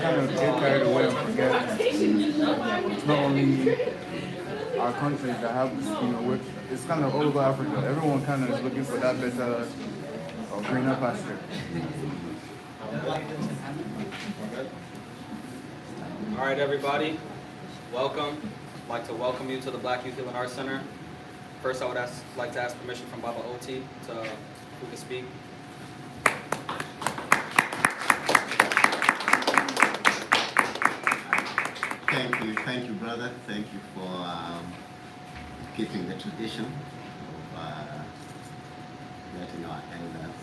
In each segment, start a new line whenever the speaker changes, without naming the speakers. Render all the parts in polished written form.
Kind of get carried away and forget that it's not only our countries that have, it's kind of all over Africa. Everyone kind of is looking for that better or greener pasture.
All right, everybody, welcome. I'd like to welcome you to the Black Youth Healing Arts Center. First, I would like to ask permission from Baba Oti to who can speak.
Thank you, brother. Thank you for keeping the tradition of letting our elders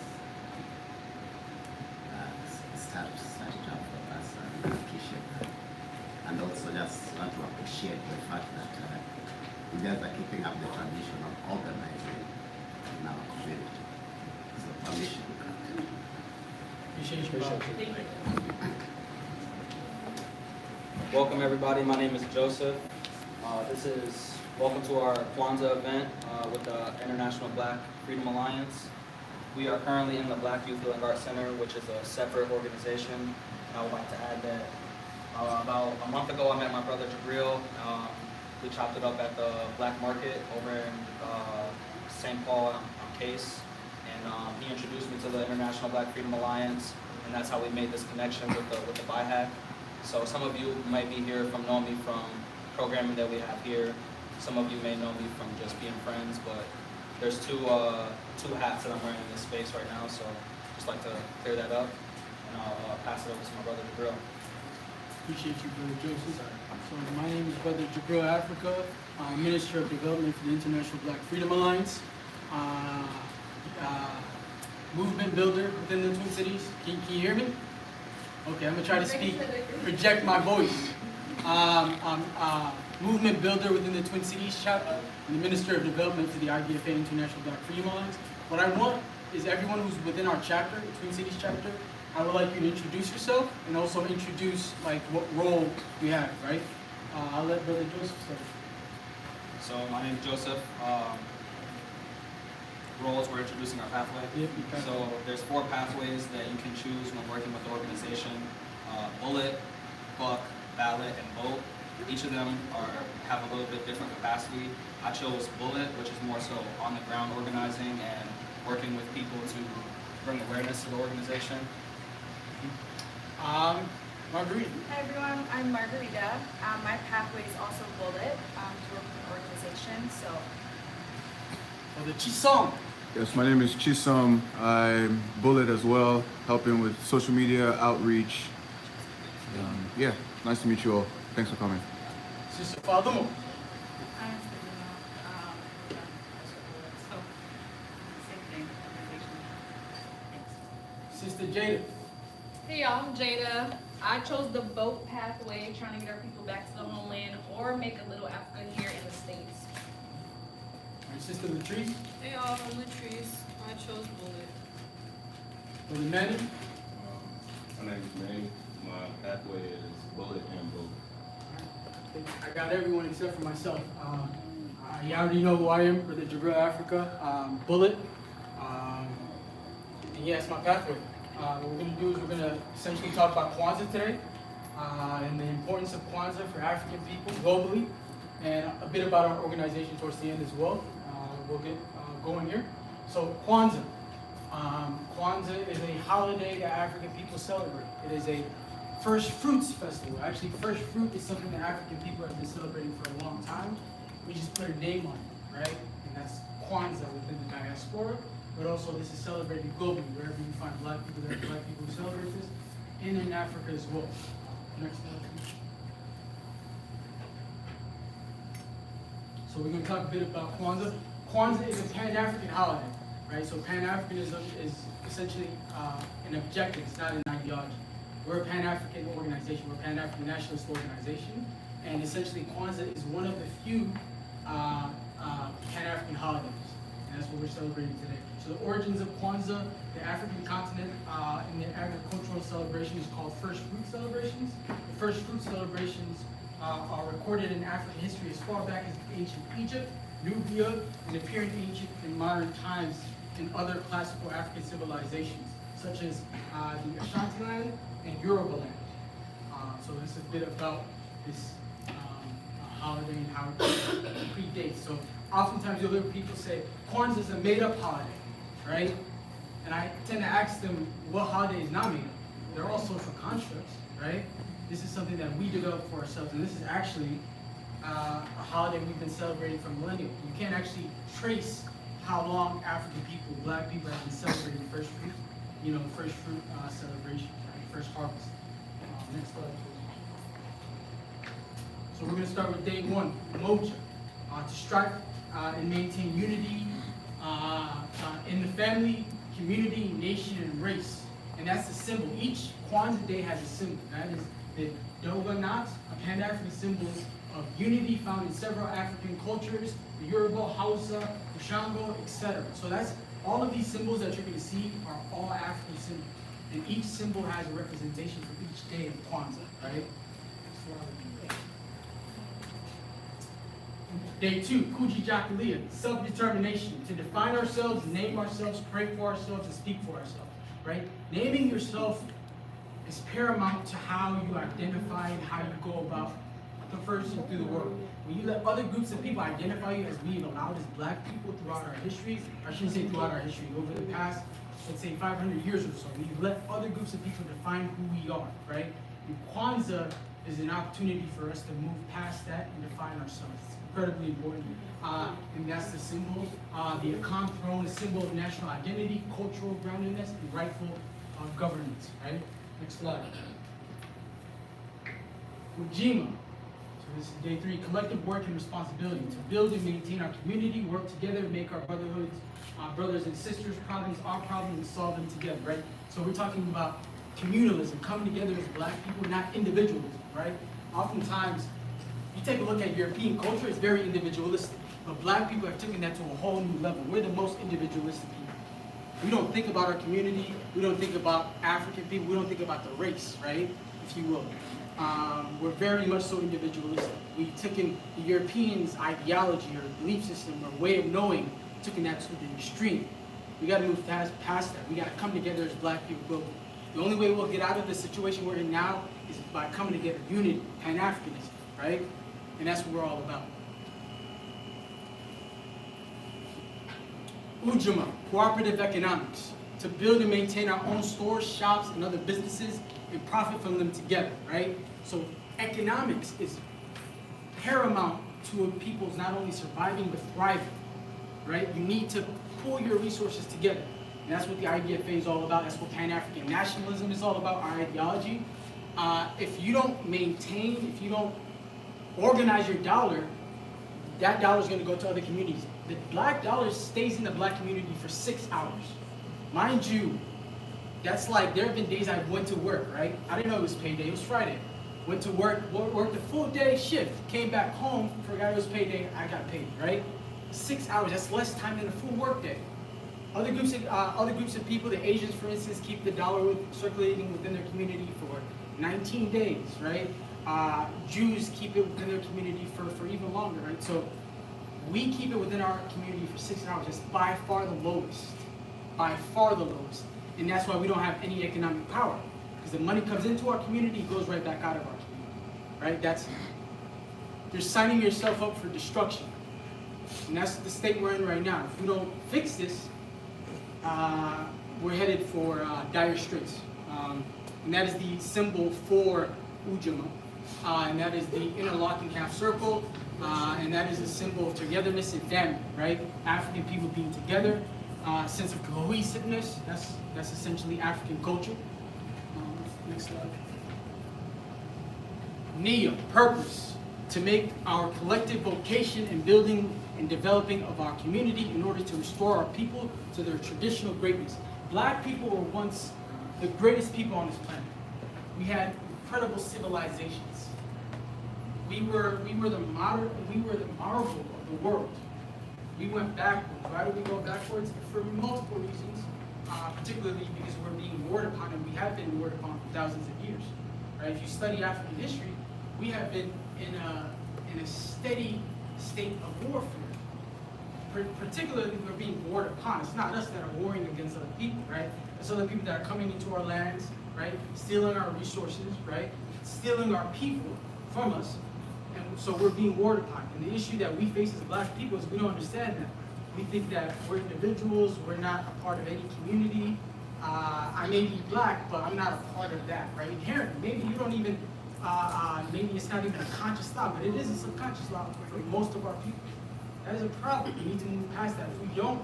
start it up for us, and appreciate that. And also just want to appreciate the fact that you guys are keeping up the tradition of organizing in our community. So permission.
Appreciate you. Welcome everybody, my name is Joseph. Welcome to our Kwanzaa event with the International Black Freedom Alliance. We are currently in the Black Youth Healing Arts Center, which is a separate organization. And I would like to add that about a month ago I met my brother Jabril. We chopped it up at the Black Market over in St. Paul on Case. And he introduced me to the International Black Freedom Alliance, and that's how we made this connection with the BIHAC. So some of you might be here from knowing me from programming that we have here. Some of you may know me from just being friends, but there's two hats that I'm wearing in this space right now, so just like to clear that up, and I'll pass it over to my brother Jabril.
Appreciate you, Brother Joseph. So my name is Brother Jabril Africa. I'm Minister of Development for the International Black Freedom Alliance. Movement builder within the Twin Cities. Can you hear me? Okay, I'm gonna try to speak, project my voice. I'm movement builder within the Twin Cities chapter, and the Minister of Development for the IBFA International Black Freedom Alliance. What I want is everyone who's within our chapter, Twin Cities chapter, I would like you to introduce yourself and also introduce like what role you have, right? I'll let Brother Joseph start.
So my name is Joseph. Roles, we're introducing our pathway.
Yep,
so there's 4 pathways that you can choose when working with the organization. Bullet, buck, ballot, and vote. Each of them have a little bit different capacity. I chose bullet, which is more so on the ground organizing and working with people to bring awareness to the organization.
Margarita.
Hi everyone, I'm Margarita. My pathway is also bullet to work with an organization. So.
Oh, the Chisom.
Yes, my name is Chisom. I'm Bullet as well, helping with social media outreach. Yeah, nice to meet you all. Thanks for coming.
Sister Fadumo.
I'm same thing, organization.
Sister Jada.
Hey y'all, I'm Jada. I chose the boat pathway, trying to get our people back to the homeland or make a little Africa here in the States.
My sister Latrice.
Hey y'all, I'm Latrice. I chose bullet.
Brother Manny.
My name is Manny. My pathway is bullet and vote.
I got everyone except for myself. You already know who I am, Brother Jabril Africa, Bullet. And yes, my pathway. What we're going to do is we're going to essentially talk about Kwanzaa today and the importance of Kwanzaa for African people globally, and a bit about our organization towards the end as well. We'll get going here. So Kwanzaa. Kwanzaa is a holiday that African people celebrate. It is a first fruits festival. Actually, first fruit is something that African people have been celebrating for a long time. We just put a name on it, right? And that's Kwanzaa within the diaspora. But also this is celebrated globally, wherever you find black people, there are black people who celebrate this, and in Africa as well. Next slide, please. So we're going to talk a bit about Kwanzaa. Kwanzaa is a Pan-African holiday, right? So Pan-Africanism is essentially an objective, it's not an ideology. We're a Pan-African organization, we're a Pan-African nationalist organization, and essentially Kwanzaa is one of the few Pan-African holidays, and that's what we're celebrating today. So the origins of Kwanzaa, the African continent, in the agricultural celebration is called first fruit celebrations. The first fruit celebrations are recorded in African history as far back as ancient Egypt, Nubia, and appear in ancient and modern times in other classical African civilizations, such as the Ashanti land and Yoruba land. just a bit about this holiday and how it predates. So oftentimes you'll hear people say, Kwanzaa is a made-up holiday, right? And I tend to ask them, what holiday is not made up? They're all social constructs, right? This is something that we developed for ourselves, and this is actually a holiday we've been celebrating for millennia. You can't actually trace how long African people, black people, have been celebrating first fruit, first fruit celebration, right? First harvest. Next slide, please. So we're going to start with day one, moja, to strive and maintain unity in the family, community, nation, and race. And that's the symbol. Each Kwanzaa day has a symbol. That is the Doga knot, a Pan-African symbol of unity found in several African cultures, the Yoruba, Hausa, the Shango, etc. So that's all of these symbols that you're going to see are all African symbols. And each symbol has a representation for each day of Kwanzaa, right? Day two, Kujichagulia, self-determination, to define ourselves, name ourselves, pray for ourselves, and speak for ourselves, right? Naming yourself is paramount to how you identify and how you go about conversing through the world. When you let other groups of people identify you, as we've allowed as black people throughout our history, I shouldn't say throughout our history, over the past, let's say 500 years or so, we've let other groups of people define who we are, right? And Kwanzaa is an opportunity for us to move past that and define ourselves. It's incredibly important. And that's the symbol. The Akan throne, a symbol of national identity, cultural groundedness, and rightful governance, right? Next slide. Ujima. So this is day three, collective work and responsibility. To build and maintain our community, work together, make our brotherhoods, brothers and sisters, problems, our problems, and solve them together, right? So we're talking about communalism, coming together as black people, not individualism, right? Oftentimes, you take a look at European culture, it's very individualistic. But black people have taken that to a whole new level. We're the most individualistic people. We don't think about our community, we don't think about African people, we don't think about the race, right? If you will. We're very much so individualistic. We've taken the Europeans' ideology or belief system or way of knowing, taken that to the extreme. We gotta move past that. We gotta come together as black people. The only way we'll get out of the situation we're in now is by coming together, unity, Pan-Africanism, right? And that's what we're all about. Ujima, cooperative economics, to build and maintain our own stores, shops, and other businesses and profit from them together, right? So economics is paramount to a people's not only surviving but thriving, right? You need to pull your resources together. And that's what the IDFA is all about. That's what Pan-African nationalism is all about, our ideology. If you don't maintain, if you don't organize your dollar, that dollar is going to go to other communities. The black dollar stays in the black community for 6 hours. Mind you, that's like, there have been days I went to work, right? I didn't know it was payday, it was Friday. Went to work, worked a full day shift, came back home, forgot it was payday, I got paid, right? 6 hours, that's less time than a full work day. Other groups of people, the Asians, for instance, keep the dollar circulating within their community for 19 days, right? Jews keep it within their community for even longer, right? So we keep it within our community for 6 hours. It's by far the lowest, by far the lowest. And that's why we don't have any economic power. Because the money comes into our community, it goes right back out of our community, right? You're signing yourself up for destruction. And that's the state we're in right now. If we don't fix this, we're headed for dire straits. And that is the symbol for Ujima. And that is the interlocking half circle. And that is a symbol of togetherness and family, right? African people being together, sense of cohesiveness. That's essentially African culture. Next slide. Nia, purpose, to make our collective vocation in building and developing of our community in order to restore our people to their traditional greatness. Black people were once the greatest people on this planet. We had incredible civilizations. We were the marvel of the world. We went backwards. Why did we go backwards? For multiple reasons, particularly because we're being warred upon, and we have been warred upon for thousands of years. Right? If you study African history, we have been in a steady state of warfare. Particularly, we're being warred upon. It's not us that are warring against other people, right? It's other people that are coming into our lands, right? Stealing our resources, right? stealing our people from us, and so we're being warred upon. And the issue that we face as black people is we don't understand that. We think that we're individuals, we're not a part of any community. I may be black, but I'm not a part of that, right? Inherently, maybe you don't even, maybe it's not even a conscious thought, but it is a subconscious thought for most of our people. That is a problem. We need to move past that. If we don't,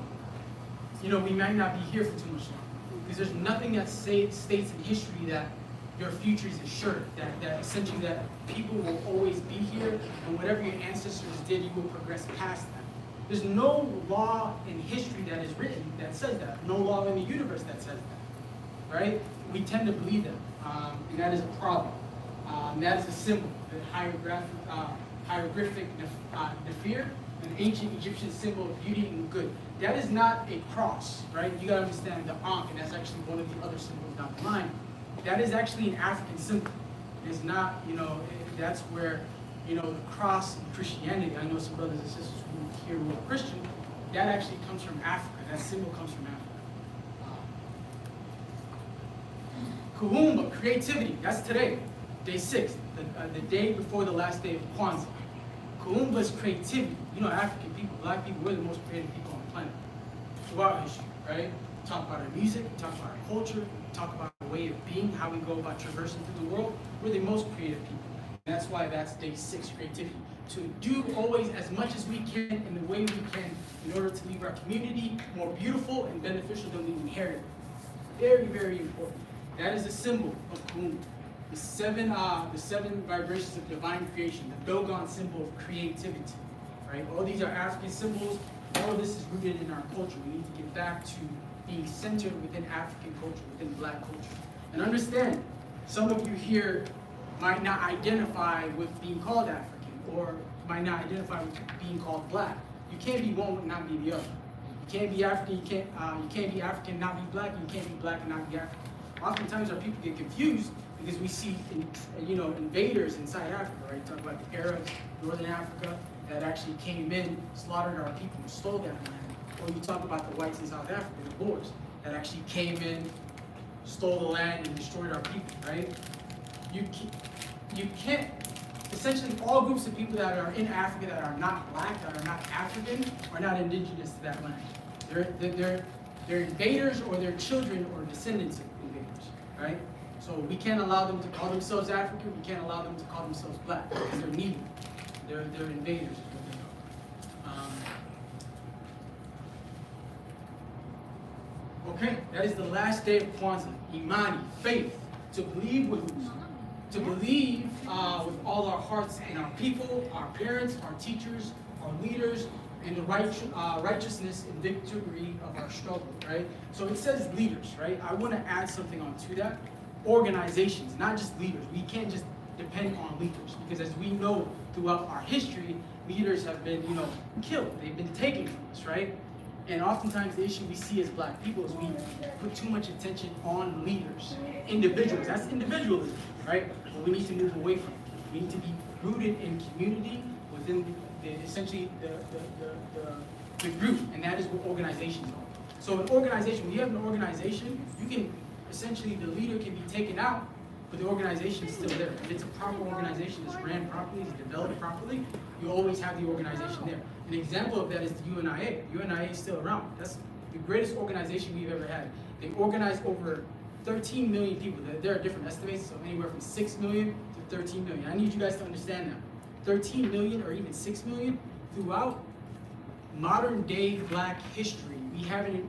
we might not be here for too much longer. Because there's nothing that states in history that your future is assured, that essentially that people will always be here, and whatever your ancestors did, you will progress past that. There's no law in history that is written that says that. No law in the universe that says that, right? We tend to believe that, and that is a problem. That is a symbol, the hieroglyphic Nephir, an ancient Egyptian symbol of beauty and good. That is not a cross, right? You gotta understand the Ankh, and that's actually one of the other symbols down the line. That is actually an African symbol. It's not, that's where, the cross in Christianity, I know some brothers and sisters here who are Christian, that actually comes from Africa. That symbol comes from Africa. Kuumba, creativity, that's today, day 6, the day before the last day of Kwanzaa. Kuumba is creativity. African people, black people, we're the most creative people on the planet throughout history, right? We talk about our music, we talk about our culture, we talk about our way of being, how we go about traversing through the world. We're the most creative people. And that's why that's day 6, creativity. To do always as much as we can in the way we can in order to leave our community more beautiful and beneficial than we inherited. Very, very important. That is a symbol of Kuumba. The seven vibrations of divine creation, the Dogon symbol of creativity. Right? All these are African symbols. All of this is rooted in our culture. We need to get back to being centered within African culture, within black culture. And understand, some of you here might not identify with being called African, or might not identify with being called black. You can't be one and not be the other. You can't be African, you can't be African and not be black, and you can't be black and not be African. Oftentimes our people get confused because we see invaders inside Africa, right? Talk about the Arabs, Northern Africa, that actually came in, slaughtered our people, and stole that land. Or you talk about the whites in South Africa, the Boers, that actually came in, stole the land, and destroyed our people, right? You can't, essentially all groups of people that are in Africa that are not black, that are not African, are not indigenous to that land. They're invaders, or they're children or descendants of invaders, right? So we can't allow them to call themselves African, we can't allow them to call themselves black, because they're neither. They're invaders, is what they are. Okay, that is the last day of Kwanzaa. Imani, faith, to believe with all our hearts in our people, our parents, our teachers, our leaders, and the righteousness and victory of our struggle, right? So it says leaders, right? I want to add something onto that. Organizations, not just leaders. We can't just depend on leaders, because as we know throughout our history, leaders have been, killed. They've been taken from us, right? And oftentimes the issue we see as black people is we put too much attention on leaders, individuals. That's individualism, right? But we need to move away from it. We need to be rooted in community within essentially the group, and that is what organizations are. So an organization, when you have an organization, you can essentially, the leader can be taken out, but the organization is still there. If it's a proper organization, it's ran properly, it's developed properly, you always have the organization there. An example of that is the UNIA. UNIA is still around. That's the greatest organization we've ever had. They organized over 13 million people. There are different estimates, so anywhere from 6 million to 13 million. I need you guys to understand that. 13 million or even 6 million throughout modern day black history, we haven't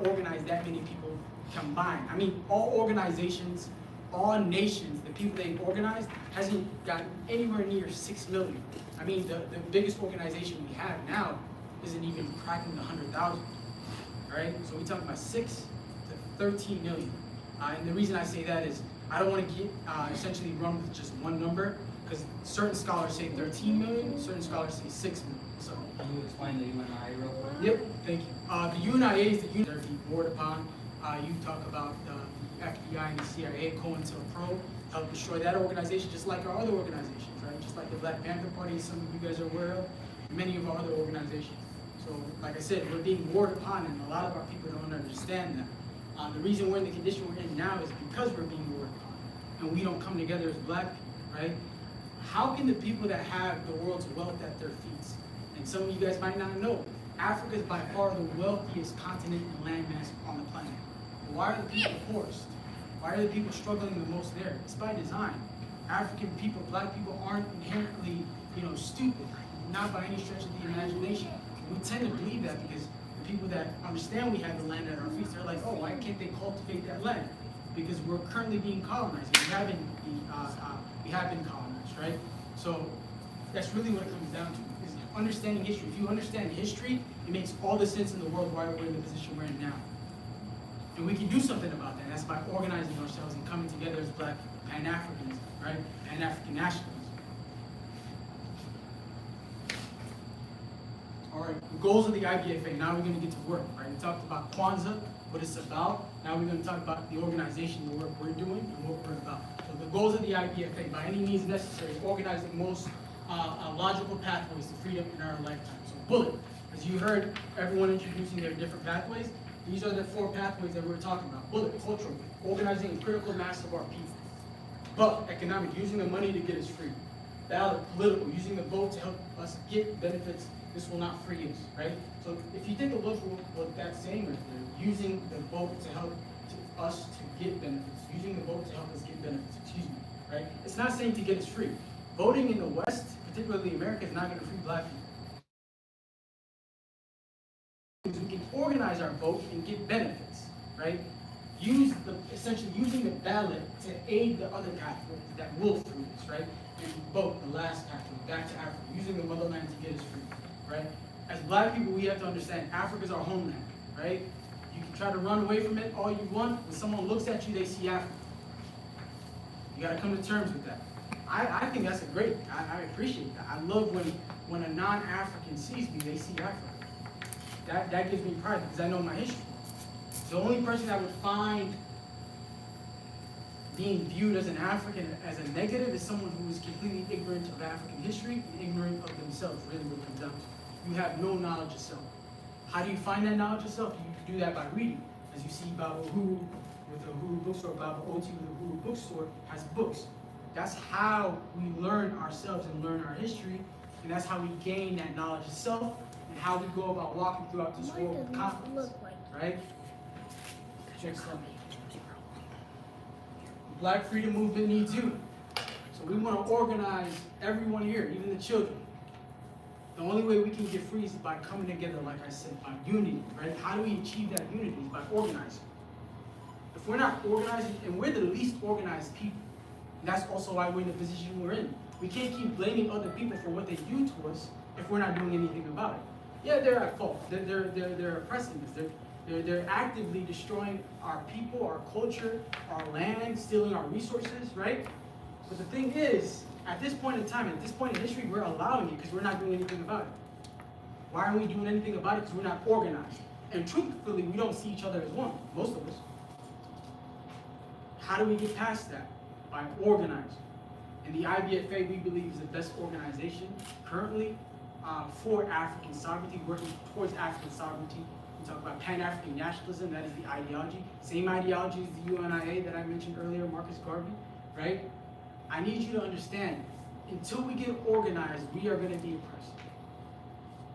organized that many people combined. I mean, all organizations, all nations, the people they've organized hasn't gotten anywhere near 6 million. I mean, the biggest organization we have now isn't even cracking the 100,000, right? So we're talking about 6 to 13 million. And the reason I say that is I don't want to get essentially run with just one number, because certain scholars say 13 million, certain scholars say 6 million. So
can you explain the UNIA real quick?
Yep, thank you. The UNIA is the unit that are being warred upon. You talk about the FBI and the CIA, COINTELPRO, help destroy that organization, just like our other organizations, right? Just like the Black Panther Party, some of you guys are aware of, many of our other organizations. So, like I said, we're being warred upon, and a lot of our people don't understand that. The reason we're in the condition we're in now is because we're being warred upon, and we don't come together as black people. right? How can the people that have the world's wealth at their feet, and some of you guys might not know, Africa is by far the wealthiest continent and landmass on the planet. Why are the people poorest? Why are the people struggling the most there? It's by design. African people, black people aren't inherently, stupid, not by any stretch of the imagination. We tend to believe that because the people that understand we have the land at our feet, they're like, oh, why can't they cultivate that land? Because we're currently being colonized. We have been colonized, right? So that's really what it comes down to, is understanding history. If you understand history, it makes all the sense in the world why we're in the position we're in now. And we can do something about that. That's by organizing ourselves and coming together as black Pan-Africans, right? Pan-African nationalism. All right, the goals of the IBFA. Now we're going to get to work, right? We talked about Kwanzaa, what it's about. Now we're going to talk about the organization, the work we're doing, and what we're about. So the goals of the IBFA, by any means necessary, organize the most logical pathways to freedom in our lifetime. So bullet, as you heard everyone introducing their different pathways, these are the 4 pathways that we're talking about. Bullet, cultural, organizing a critical mass of our people. Buck, economic, using the money to get us free. Ballot, political, using the vote to help us get benefits. This will not free us, right? So if you take a look at what that's saying right there, using the vote to help us to get benefits, using the vote to help us get benefits, right? It's not saying to get us free. Voting in the West, particularly America, is not going to free black people. We can organize our vote and get benefits, right? Essentially using the ballot to aid the other pathways that will free us, right? And vote, the last pathway, back to Africa, using the motherland to get us free, right? As black people, we have to understand Africa's our homeland, right? You can try to run away from it all you want. When someone looks at you, they see Africa. You got to come to terms with that. I think that's I appreciate that. I love when a non-African sees me, they see Africa. That gives me pride because I know my history. The only person that would find being viewed as an African as a negative is someone who is completely ignorant of African history and ignorant of themselves, really what it comes down to. You have no knowledge of self. How do you find that knowledge of self? You do that by reading. As you see Baba Uhuru with the Uhuru bookstore, Baba Oti with the Uhuru bookstore has books. That's how we learn ourselves and learn our history, and that's how we gain that knowledge of self and how we go about walking throughout this world with confidence, right? Next slide. The Black Freedom Movement needs you. So we want to organize everyone here, even the children. The only way we can get free is by coming together, like I said, by unity, right? How do we achieve that unity? By organizing. If we're not organizing, and we're the least organized people, and that's also why we're in the position we're in. We can't keep blaming other people for what they do to us if we're not doing anything about it. Yeah, they're at fault. They're oppressing us. They're actively destroying our people, our culture, our land, stealing our resources, right? But the thing is, at this point in time, at this point in history, we're allowing it because we're not doing anything about it. Why aren't we doing anything about it? Because we're not organized. And truthfully, we don't see each other as one, most of us. How do we get past that? By organizing. And the IBFA, we believe, is the best organization currently for African sovereignty, working towards African sovereignty. We talk about Pan-African nationalism, that is the ideology. Same ideology as the UNIA that I mentioned earlier, Marcus Garvey, right? I need you to understand, until we get organized, we are going to be oppressed.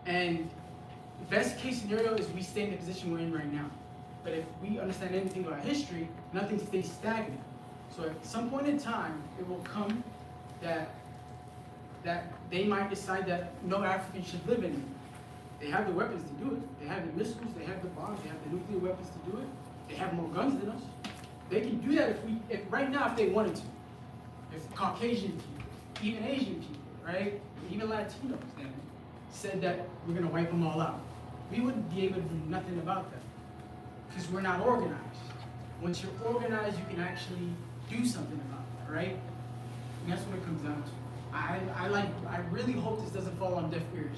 And the best case scenario is we stay in the position we're in right now. But if we understand anything about history, nothing stays stagnant. So at some point in time, it will come that they might decide that no African should live anymore. They have the weapons to do it. They have the missiles, they have the bombs, they have the nuclear weapons to do it. They have more guns than us. They can do that if right now if they wanted to. If Caucasian people, even Asian people, right? Even Latinos then said that we're gonna wipe them all out. We wouldn't be able to do nothing about that. Because we're not organized. Once you're organized, you can actually do something about it, right? And that's what it comes down to. I really hope this doesn't fall on deaf ears.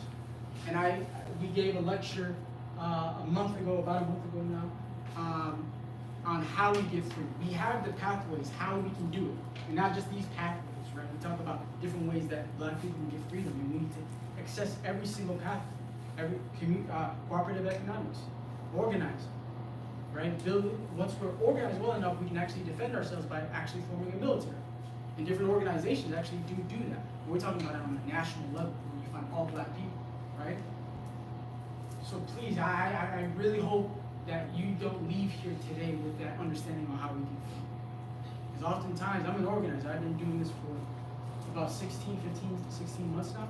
And we gave a lecture about a month ago now, on how we get free. We have the pathways, how we can do it. And not just these pathways, right? We talk about different ways that black people can get freedom. And we need to access every single pathway, every cooperative economics, organize, right? Once we're organized well enough, we can actually defend ourselves by actually forming a military. And different organizations actually do that. We're talking about it on a national level where you find all black people, right? So please, I really hope that you don't leave here today with that understanding on how we do things. Because oftentimes, I'm an organizer. I've been doing this for about 15 to 16 months now.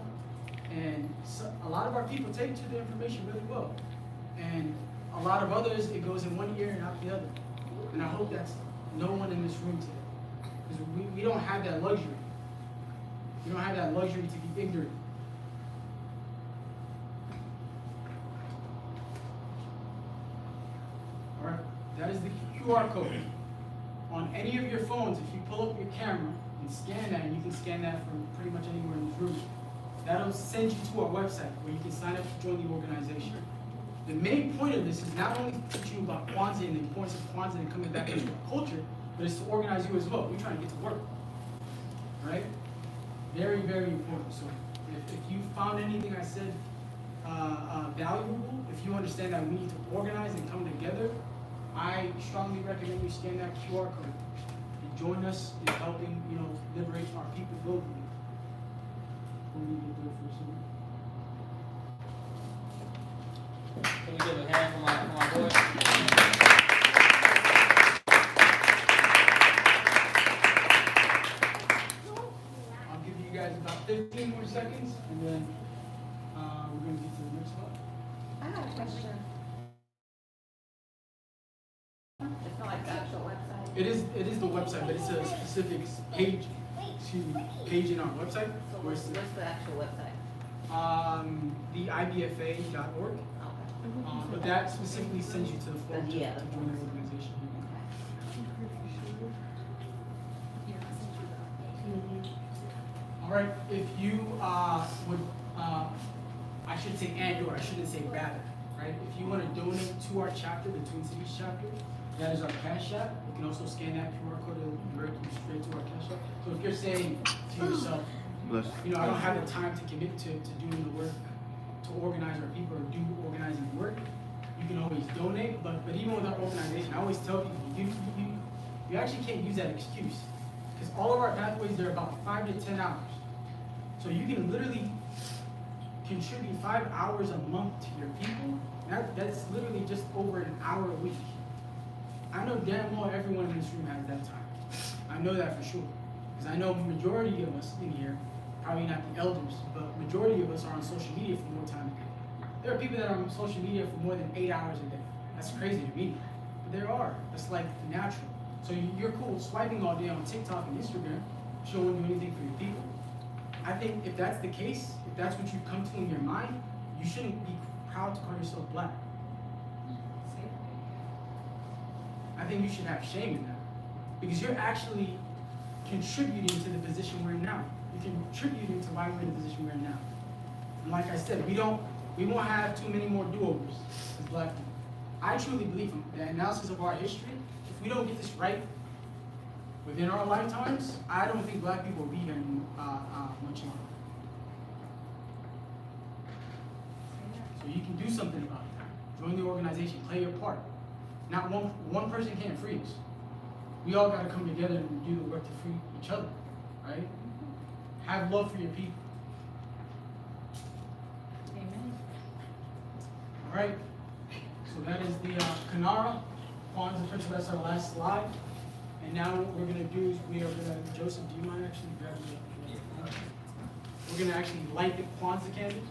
And so, a lot of our people take to the information really well. And a lot of others, it goes in one ear and out the other. And I hope that's no one in this room today. Because we don't have that luxury. We don't have that luxury to be ignorant. All right, that is the QR code. On any of your phones, if you pull up your camera and scan that, and you can scan that from pretty much anywhere in this room, that'll send you to our website where you can sign up to join the organization. The main point of this is not only to teach you about Kwanzaa and the importance of Kwanzaa and coming back into our culture, but it's to organize you as well. We're trying to get to work, right? Very, very important. So if you found anything I said valuable, if you understand that we need to organize and come together, I strongly recommend you scan that QR code and join us in helping, liberate our people globally. We need to do it for someone.
Can we give a hand for my boy?
I'll give you guys about 15 more seconds, and then we're going to get to the next slide.
I have a question. It's not like the actual website.
It is the website, but it's a specific page in our website.
So what's the actual website?
The IBFA.org.
Okay.
But that specifically sends you to the form to
Yeah.
join the organization. All right, if you would, I should say and/or, I shouldn't say rather, right? If you want to donate to our chapter, the Twin Cities chapter, that is our Cash App. You can also scan that QR code and direct you straight to our Cash App. So if you're saying to yourself, I don't have the time to commit to doing the work, to organize our people or do organizing work, you can always donate. But even with our organization, I always tell people, you actually can't use that excuse. Because all of our pathways, they're about 5 to 10 hours. So you can literally contribute 5 hours a month to your people. That's literally just over an hour a week. I know damn well everyone in this room has that time. I know that for sure. Because I know the majority of us in here, probably not the elders, but majority of us are on social media for more time a day. There are people that are on social media for more than 8 hours a day. That's crazy to me. But there are. That's like natural. So you're cool swiping all day on TikTok and Instagram, but you don't want to do anything for your people. I think if that's the case, if that's what you come to in your mind, you shouldn't be proud to call yourself black. I think you should have shame in that. Because you're actually contributing to the position we're in now. You're contributing to why we're in the position we're in now. And like I said, we won't have too many more do-overs as black people. I truly believe in the analysis of our history. If we don't get this right within our lifetimes, I don't think black people will be here much longer. So you can do something about it. Join the organization, play your part. Not one person can't free us. We all got to come together and do the work to free each other, right? Have love for your people.
Amen.
All right. So that is the Kanara, Kwanzaa principle. That's our last slide. And now what we're going to do is we are going to, Joseph, do you mind actually grabbing the, we're going to actually light the Kwanzaa candles.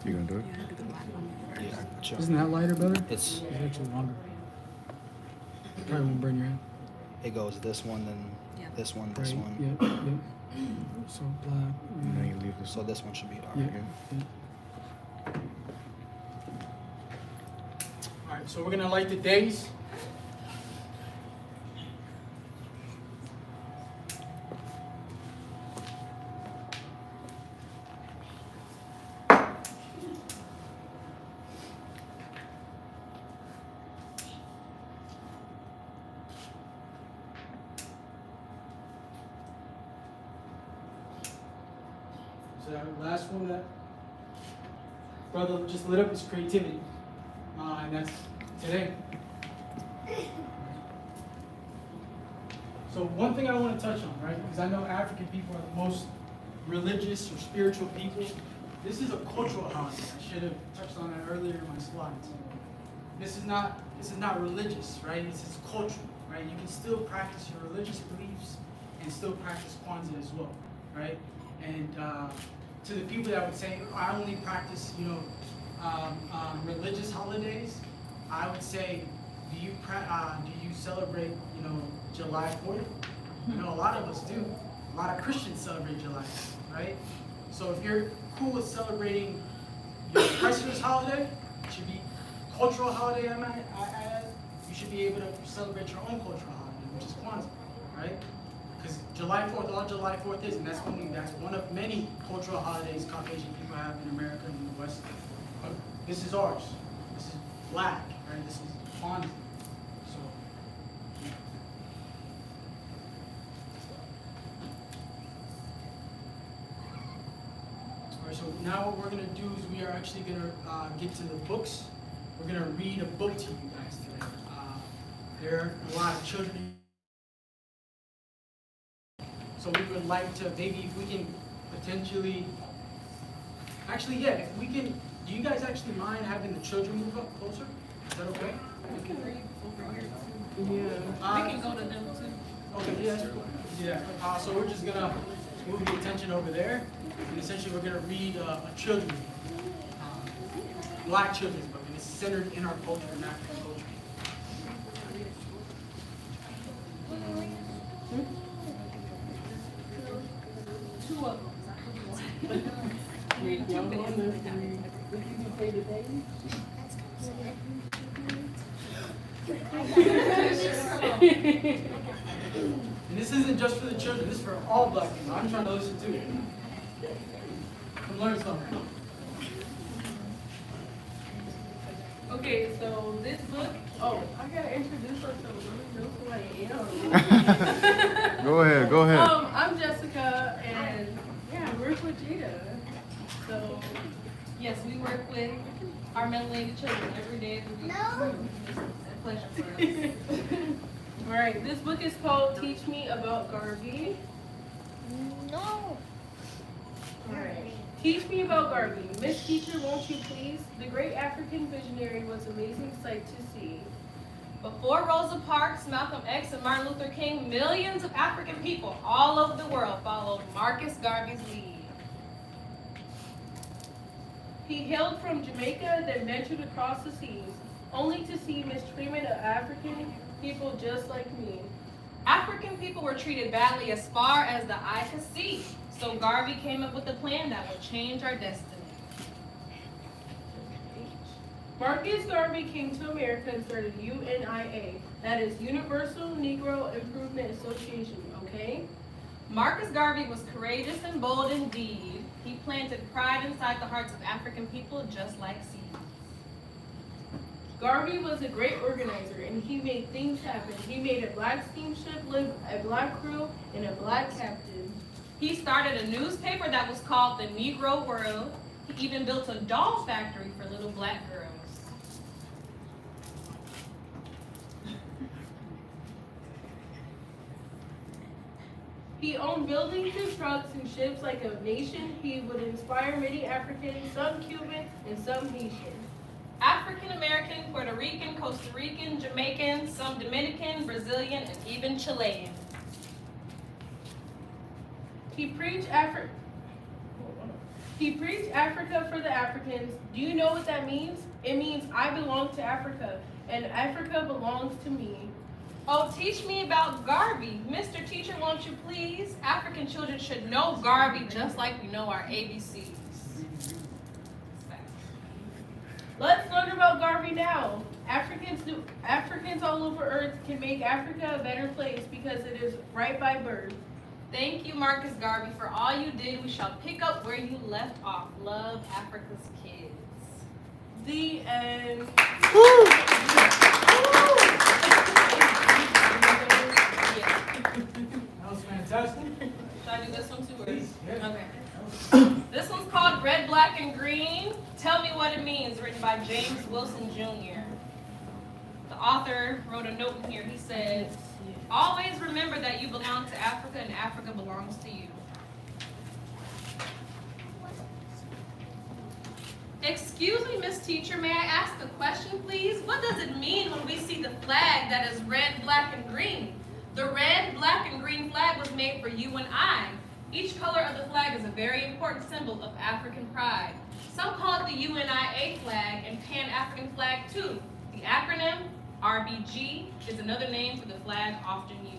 You gonna do it?
Isn't that lighter, brother?
It's
actually longer. Probably won't burn your hand.
it goes this one, then this one, this one.
Yep, yep. So black.
And then you leave this.
So this one should be all
Yeah.
right.
yeah. All right, so we're gonna light the days. So that last one that brother just lit up is creativity. And that's today. So one thing I want to touch on, right? Because I know African people are the most religious or spiritual people. This is a cultural holiday. I should have touched on that earlier in my slides. This is not religious, right? This is cultural, right? You can still practice your religious beliefs and still practice Kwanzaa as well, right? And to the people that would say, oh, I only practice, religious holidays, I would say, do you celebrate, July 4th? I know a lot of us do. A lot of Christians celebrate July 4th, right? So if you're cool with celebrating your Christmas holiday, it should be cultural holiday, I add, you should be able to celebrate your own cultural holiday, which is Kwanzaa, right? Because July 4th, all July 4th is, and that's one of many cultural holidays Caucasian people have in America and in the West. But this is ours. This is black, right? This is Kwanzaa. So, yeah. All right, so now what we're going to do is we are actually going to get to the books. We're going to read a book to you guys today. There are a lot of children. So we would like to, maybe if we can potentially, actually, yeah, if we can, do you guys actually mind having the children move up closer? Is that okay?
We can read over here too.
Yeah.
We can go to them too.
Okay, yeah. So we're just gonna move the attention over there, and essentially we're gonna read a children's book, black children's book, and it's centered in our culture, in African culture.
Two of them. Read two minutes.
And this isn't just for the children, this is for all black people. I'm trying to listen to it. Come learn something.
Okay, so this book, I gotta introduce myself. Let me know who I am.
Go ahead.
I'm Jessica, and I work with Jada. So,
Yes, we work with our melanated children every day of the week. No. It's a pleasure for us.
all right, this book is called Teach Me About Garvey.
No.
All right. Teach me about Garvey. Miss Teacher, won't you please? The great African visionary was an amazing sight to see.
Before Rosa Parks, Malcolm X, and Martin Luther King, millions of African people all over the world followed Marcus Garvey's lead.
He hailed from Jamaica, then ventured across the seas, only to see mistreatment of African people just like me.
African people were treated badly as far as the eye could see. So Garvey came up with a plan that would change our destiny.
Marcus Garvey came to America and started UNIA, that is Universal Negro Improvement Association, okay?
Marcus Garvey was courageous and bold indeed. He planted pride inside the hearts of African people just like seeds.
Garvey was a great organizer and he made things happen. He made a black steamship live, a black crew, and a black captain.
He started a newspaper that was called The Negro World. He even built a doll factory for little black girls.
He owned buildings and trucks and ships like a nation. He would inspire many Africans, some Cuban and some Haitian.
African American, Puerto Rican, Costa Rican, Jamaican, some Dominican, Brazilian, and even Chilean.
He preached Africa for the Africans. Do you know what that means? It means I belong to Africa, and Africa belongs to me.
Oh, teach me about Garvey. Mr. Teacher, won't you please? African children should know Garvey just like we know our ABCs.
Let's learn about Garvey now. Africans all over Earth can make Africa a better place because it is right by birth.
Thank you, Marcus Garvey, for all you did. We shall pick up where you left off. Love Africa's kids.
The end.
That was fantastic.
Should I do this one too? Or?
Please, yeah.
Okay. This by James Wilson Jr. The author wrote a note in here. He said, always remember that you belong to Africa and Africa belongs to you. Excuse me, Miss Teacher, may I ask a question, please? What does it mean when we see the flag that is red, black, and green? The red, black, and green flag was made for you and I. Each color of the flag is a very important symbol of African pride. Some call it the UNIA flag and Pan-African flag too. The acronym RBG is another name for the flag often used.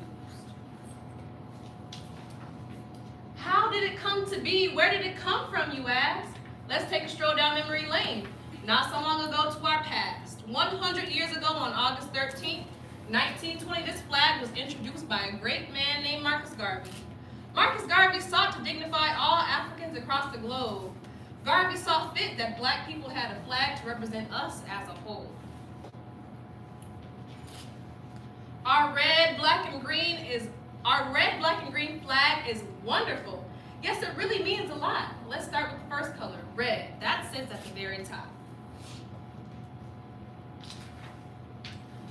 How did it come to be? Where did it come from, you ask? Let's take a stroll down memory lane. Not so long ago to our past. 100 years ago on August 13th, 1920, this flag was introduced by a great man named Marcus Garvey. Marcus Garvey sought to dignify all Africans across the globe. Garvey saw fit that black people had a flag to represent us as a whole. Our red, black, and green flag is wonderful. Yes, it really means a lot. Let's start with the first color, red. That sits at the very top.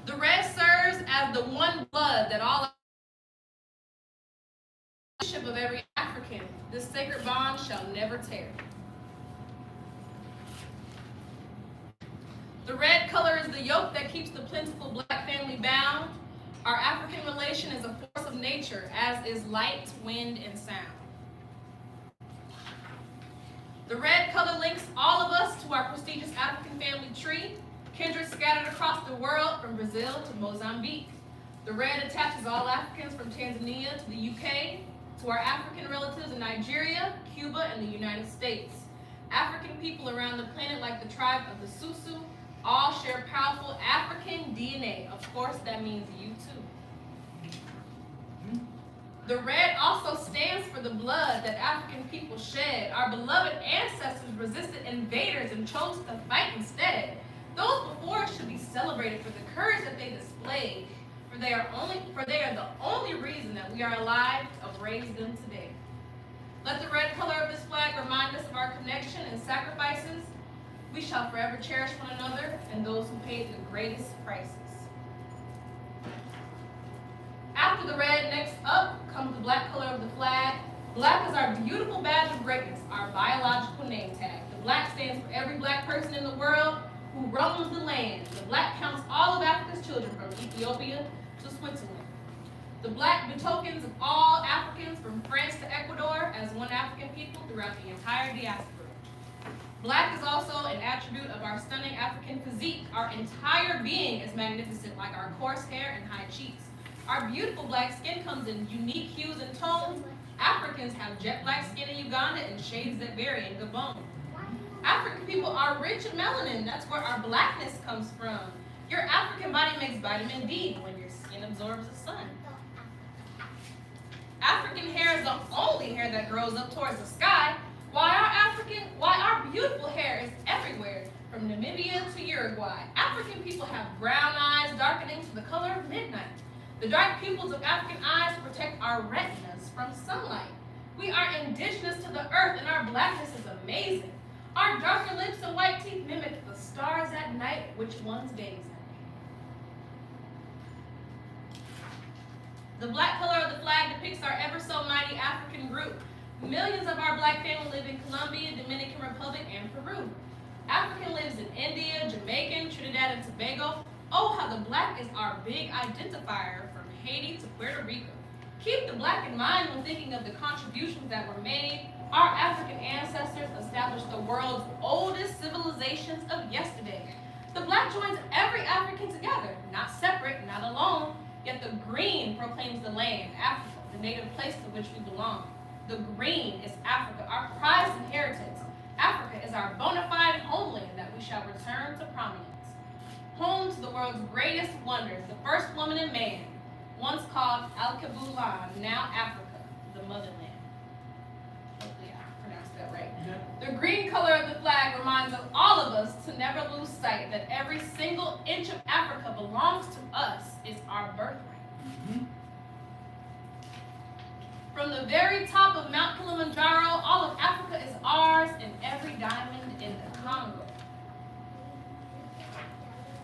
The red serves as the one blood that all of every African. This sacred bond shall never tear. The red color is the yoke that keeps the plentiful black family bound. Our African relation is a force of nature, as is light, wind, and sound. The red color links all of us to our prestigious African family tree, kindred scattered across the world from Brazil to Mozambique. The red attaches all Africans from Tanzania to the UK, to our African relatives in Nigeria, Cuba, and the United States. African people around the planet, like the tribe of the Susu, all share powerful African DNA. Of course, that means you too. The red also stands for the blood that African people shed. Our beloved ancestors resisted invaders and chose to fight instead. Those before us should be celebrated for the courage that they displayed, for they are the only reason that we are alive to have raised them today. Let the red color of this flag remind us of our connection and sacrifices. We shall forever cherish one another and those who paid the greatest prices. After the red, next up comes the black color of the flag. Black is our beautiful badge of greatness, our biological name tag. The black stands for every black person in the world who roams the land. The black counts all of Africa's children from Ethiopia to Switzerland. The black betokens of all Africans from France to Ecuador as one African people throughout the entire diaspora. Black is also an attribute of our stunning African physique. Our entire being is magnificent, like our coarse hair and high cheeks. Our beautiful black skin comes in unique hues and tones. Africans have jet black skin in Uganda and shades that vary in Gabon. African people are rich in melanin. That's where our blackness comes from. Your African body makes vitamin D when your skin absorbs the sun. African hair is the only hair that grows up towards the sky, while our beautiful hair is everywhere, from Namibia to Uruguay. African people have brown eyes darkening to the color of midnight. The dark pupils of African eyes protect our retinas from sunlight. We are indigenous to the earth, and our blackness is amazing. Our darker lips and white teeth mimic the stars at night, which one's gaze at. The black color of the flag depicts our ever so mighty African group. Millions of our black family live in Colombia, Dominican Republic, and Peru. African lives in India, Jamaica, Trinidad, and Tobago. Oh, how the black is our big identifier from Haiti to Puerto Rico. Keep the black in mind when thinking of the contributions that were made. Our African ancestors established the world's oldest civilizations of yesterday. The black joins every African together, not separate, not alone, yet the green proclaims the land, Africa, the native place to which we belong. The green is Africa, our prized inheritance. Africa is our bona fide homeland that we shall return to prominence. Home to the world's greatest wonders, the first woman and man, once called Al-Kabulan, now Africa, the motherland. Hopefully I pronounced that right. The green color of the flag reminds all of us to never lose sight that every single inch of Africa belongs to us. It's our birthright. From the very top of Mount Kilimanjaro, all of Africa is ours, and every diamond in the Congo.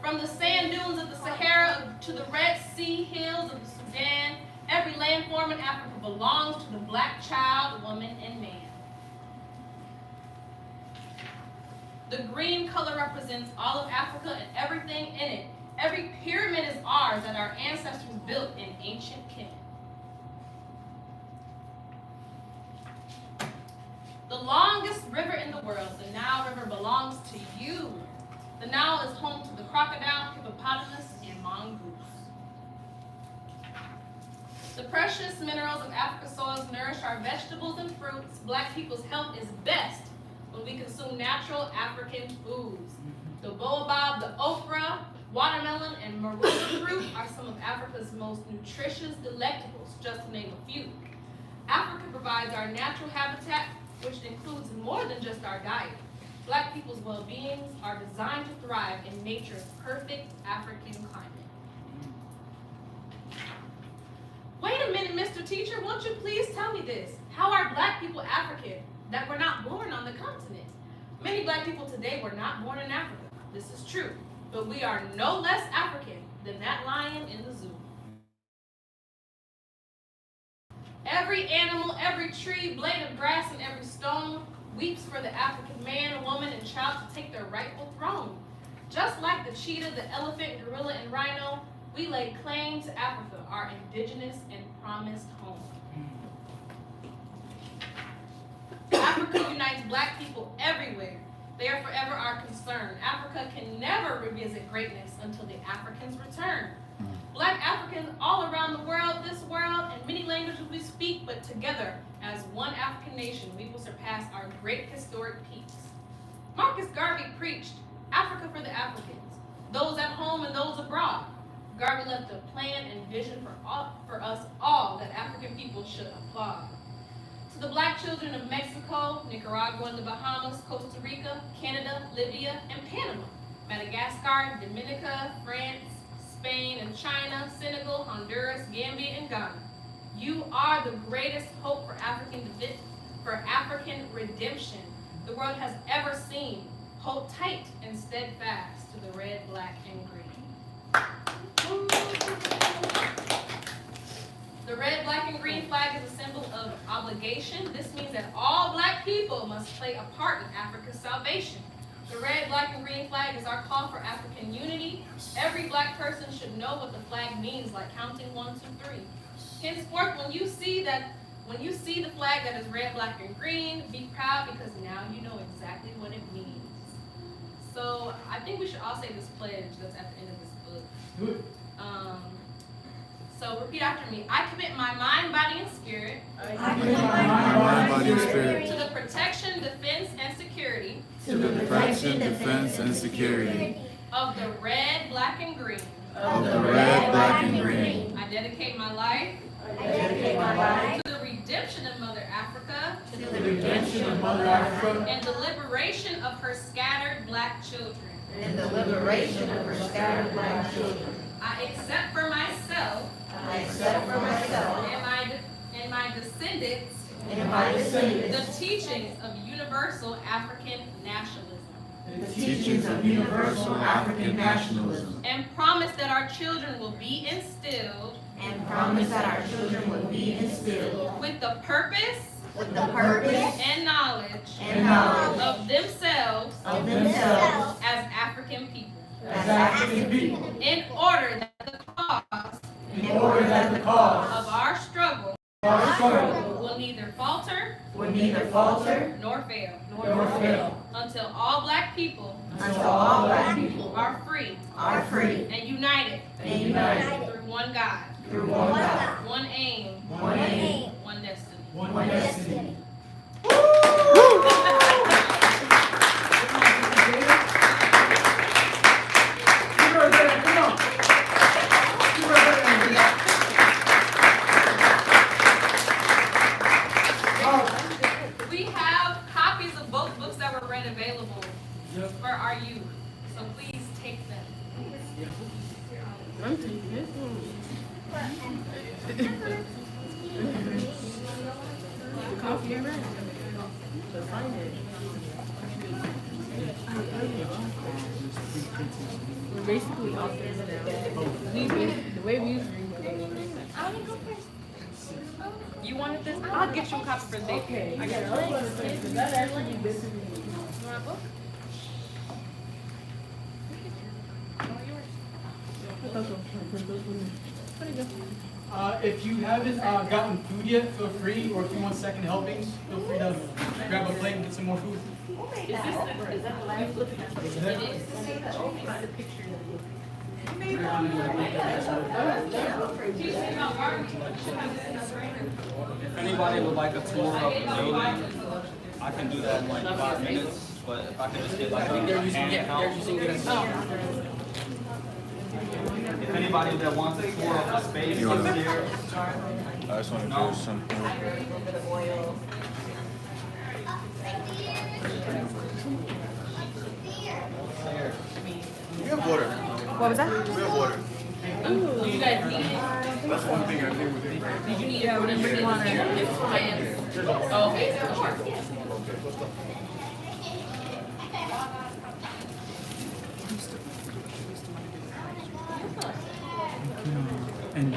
From the sand dunes of the Sahara to the Red Sea hills of the Sudan, every landform in Africa belongs to the black child, woman, and man. The green color represents all of Africa and everything in it. Every pyramid is ours that our ancestors built in ancient Kemet. The longest river in the world, the Nile River, belongs to you. The Nile is home to the crocodile, hippopotamus, and mongoose. The precious minerals of Africa's soils nourish our vegetables and fruits. Black people's health is best when we consume natural African foods. The baobab, the okra, watermelon, and marula fruit are some of Africa's most nutritious delectables, just to name a few. Africa provides our natural habitat, which includes more than just our diet. Black people's well-beings are designed to thrive in nature's perfect African climate. Wait a minute, Mr. Teacher, won't you please tell me this? How are black people African that were not born on the continent? Many black people today were not born in Africa. This is true, but we are no less African than that lion in the zoo. Every animal, every tree, blade of grass, and every stone weeps for the African man, woman, and child to take their rightful throne. Just like the cheetah, the elephant, gorilla, and rhino, we lay claim to Africa, our indigenous and promised home. Africa unites black people everywhere. They are forever our concern. Africa can never revisit greatness until the Africans return. Black Africans all around the world, this world, and many languages we speak, but together as one African nation, we will surpass our great historic peaks. Marcus Garvey preached, Africa for the Africans, those at home and those abroad. Garvey left a plan and vision for us all that African people should applaud. To the black children of Mexico, Nicaragua and the Bahamas, Costa Rica, Canada, Libya, and Panama, Madagascar, Dominica, France, Spain and China, Senegal, Honduras, Gambia, and Ghana. You are the greatest hope for African redemption the world has ever seen. Hold tight and steadfast to the red, black, and green. The red, black, and green flag is a symbol of obligation. This means that all black people must play a part in Africa's salvation. The red, black, and green flag is our call for African unity. Every black person should know what the flag means, like counting 1, 2, 3. Henceforth, when you see the flag that is red, black, and green, be proud because now you know exactly what it means. So I think we should all say this pledge that's at the end of this book.
Do it.
So repeat after me. I commit my mind, body, and spirit.
I commit my mind, body, and spirit
To the protection, defense, and security.
to the protection, defense, and security
Of the red, black, and green.
of the red, black, and green.
I dedicate my life. To the redemption of Mother Africa.
To the redemption of Mother Africa.
And the liberation of her scattered black children.
And the liberation of her scattered black children.
I accept for myself. And my descendants. The teachings of universal African nationalism.
The teachings of universal African nationalism.
And promise that our children will be instilled. With the purpose. And knowledge. Of themselves. As African people. In order that the cause. Of our struggle. Will neither falter. Nor fail. Until all black people. Are free. And united. Through one God. One aim. One destiny. We have copies of both books that were read available for our youth. So please take them.
I'm taking this one. Coffee and red. To find it. basically updates now. The way we used to read things.
You wanted this? I'll get you a copy for the day.
Okay.
I got
Yeah,
it.
I was gonna say, 'cause that actually basically.
You want a book?
I thought so.
If you haven't gotten food yet, feel free, or if you want second helpings, feel free to grab a plate and get some more food.
Is that the last book?
If anybody would like a tour of the building, I can do that in like 5 minutes, but if I could just get like a hand count. If anybody that wants a tour of the space is here.
I just want to
No.
do something. We have water.
What was that?
We have water.
Do you guys need it?
That's one thing I think with it.
Did you need it for the drink? Oh, okay.
And